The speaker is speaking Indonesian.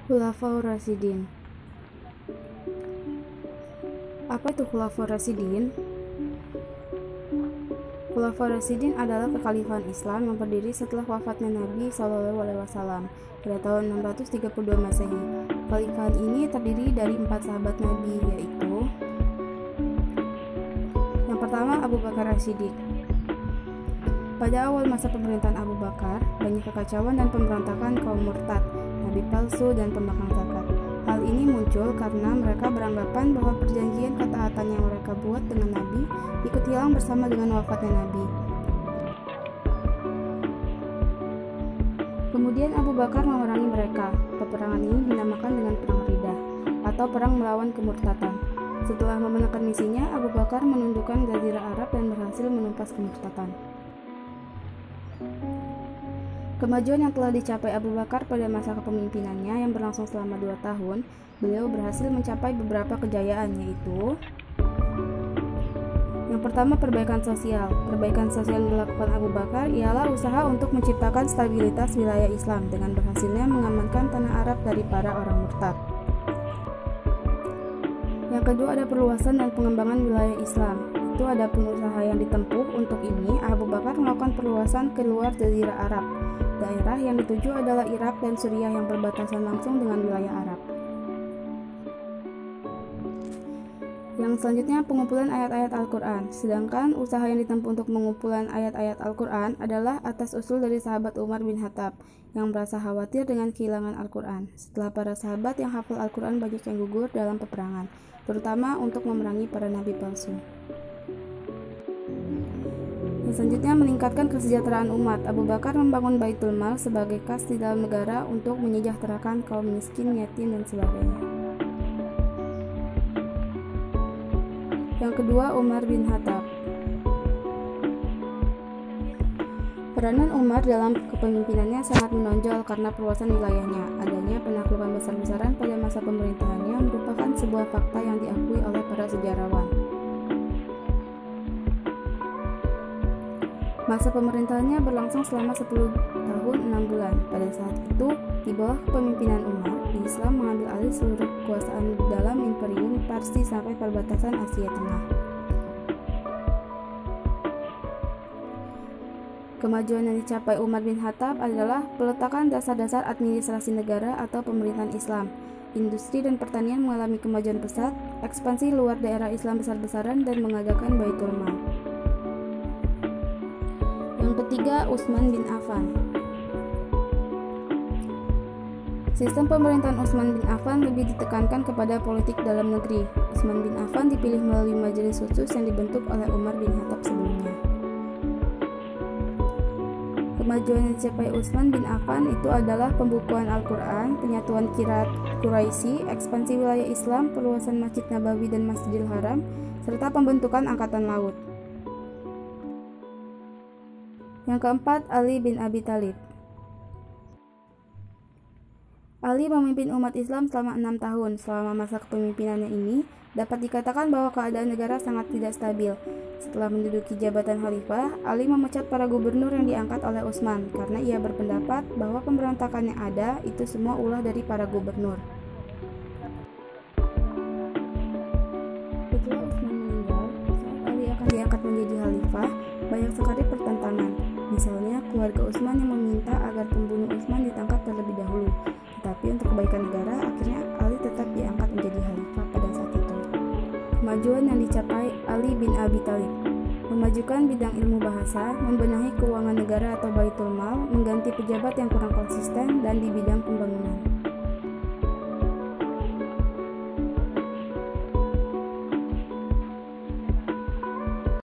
Khulafaur Rasyidin. Apa itu Khulafaur Rasyidin? Khulafaur Rasyidin adalah kekhalifahan Islam yang berdiri setelah wafatnya Nabi SAW pada tahun 632 Masehi. Kekhalifahan ini terdiri dari 4 sahabat Nabi, yaitu yang pertama Abu Bakar As-Siddiq. Pada awal masa pemerintahan Abu Bakar, banyak kekacauan dan pemberontakan kaum murtad, nabi palsu, dan pembangkang zakat. Hal ini muncul karena mereka beranggapan bahwa perjanjian ketaatan yang mereka buat dengan Nabi ikut hilang bersama dengan wafatnya Nabi. Kemudian Abu Bakar memerangi mereka. Peperangan ini dinamakan dengan Perang Riddah atau Perang Melawan Kemurtadan. Setelah memenangkan misinya, Abu Bakar menundukkan Jazirah Arab dan berhasil menumpas kemurtadan. Kemajuan yang telah dicapai Abu Bakar pada masa kepemimpinannya yang berlangsung selama 2 tahun, beliau berhasil mencapai beberapa kejayaan, yaitu yang pertama, perbaikan sosial. Perbaikan sosial yang dilakukan Abu Bakar ialah usaha untuk menciptakan stabilitas wilayah Islam dengan berhasilnya mengamankan tanah Arab dari para orang murtad. Yang kedua, ada perluasan dan pengembangan wilayah Islam. Itu ada usaha yang ditempuh. Untuk ini, Abu Bakar melakukan perluasan keluar Jazirah Arab. Daerah yang dituju adalah Irak dan Suriah yang berbatasan langsung dengan wilayah Arab. Yang selanjutnya, pengumpulan ayat-ayat Al-Quran. Sedangkan usaha yang ditempuh untuk pengumpulan ayat-ayat Al-Quran adalah atas usul dari sahabat Umar bin Khattab yang merasa khawatir dengan kehilangan Al-Quran setelah para sahabat yang hafal Al-Quran banyak yang gugur dalam peperangan, terutama untuk memerangi para nabi palsu. Yang selanjutnya, meningkatkan kesejahteraan umat. Abu Bakar membangun Baitul Mal sebagai kas di dalam negara untuk menyejahterakan kaum miskin, yatim, dan sebagainya. Yang kedua, Umar bin Khattab. Peranan Umar dalam kepemimpinannya sangat menonjol karena perluasan wilayahnya. Adanya penaklukan besar-besaran pada masa pemerintahannya merupakan sebuah fakta yang diakui oleh para sejarawan. Masa pemerintahannya berlangsung selama 10 tahun 6 bulan. Pada saat itu, di bawah kepemimpinan Umar, Islam mengambil alih seluruh kekuasaan dalam Imperium Parsi sampai perbatasan Asia Tengah. Kemajuan yang dicapai Umar bin Khattab adalah peletakan dasar-dasar administrasi negara atau pemerintahan Islam. Industri dan pertanian mengalami kemajuan pesat, ekspansi luar daerah Islam besar-besaran, dan mengadakan Baitul Mal. Yang ketiga, Utsman bin Affan. Sistem pemerintahan Utsman bin Affan lebih ditekankan kepada politik dalam negeri. Utsman bin Affan dipilih melalui majelis khusus yang dibentuk oleh Umar bin Khattab sebelumnya. Kemajuan yang dicapai Utsman bin Affan itu adalah pembukuan Al-Quran, penyatuan Qiraat Quraisy, ekspansi wilayah Islam, perluasan Masjid Nabawi dan Masjidil Haram, serta pembentukan Angkatan Laut. Yang keempat, Ali bin Abi Thalib. Ali memimpin umat Islam selama 6 tahun. Selama masa kepemimpinannya ini, dapat dikatakan bahwa keadaan negara sangat tidak stabil. Setelah menduduki jabatan khalifah, Ali memecat para gubernur yang diangkat oleh Utsman karena ia berpendapat bahwa pemberontakan yang ada itu semua ulah dari para gubernur. Setelah Utsman meninggal, saat Ali akan diangkat menjadi khalifah, banyak sekali pertentangan. Misalnya, keluarga Utsman yang meminta agar pembunuh Utsman ditangkap terlebih dahulu. Tetapi untuk kebaikan negara, akhirnya Ali tetap diangkat menjadi khalifah pada saat itu. Kemajuan yang dicapai Ali bin Abi Thalib: memajukan bidang ilmu bahasa, membenahi keuangan negara atau Baitul Mal, mengganti pejabat yang kurang konsisten, dan di bidang pembangunan.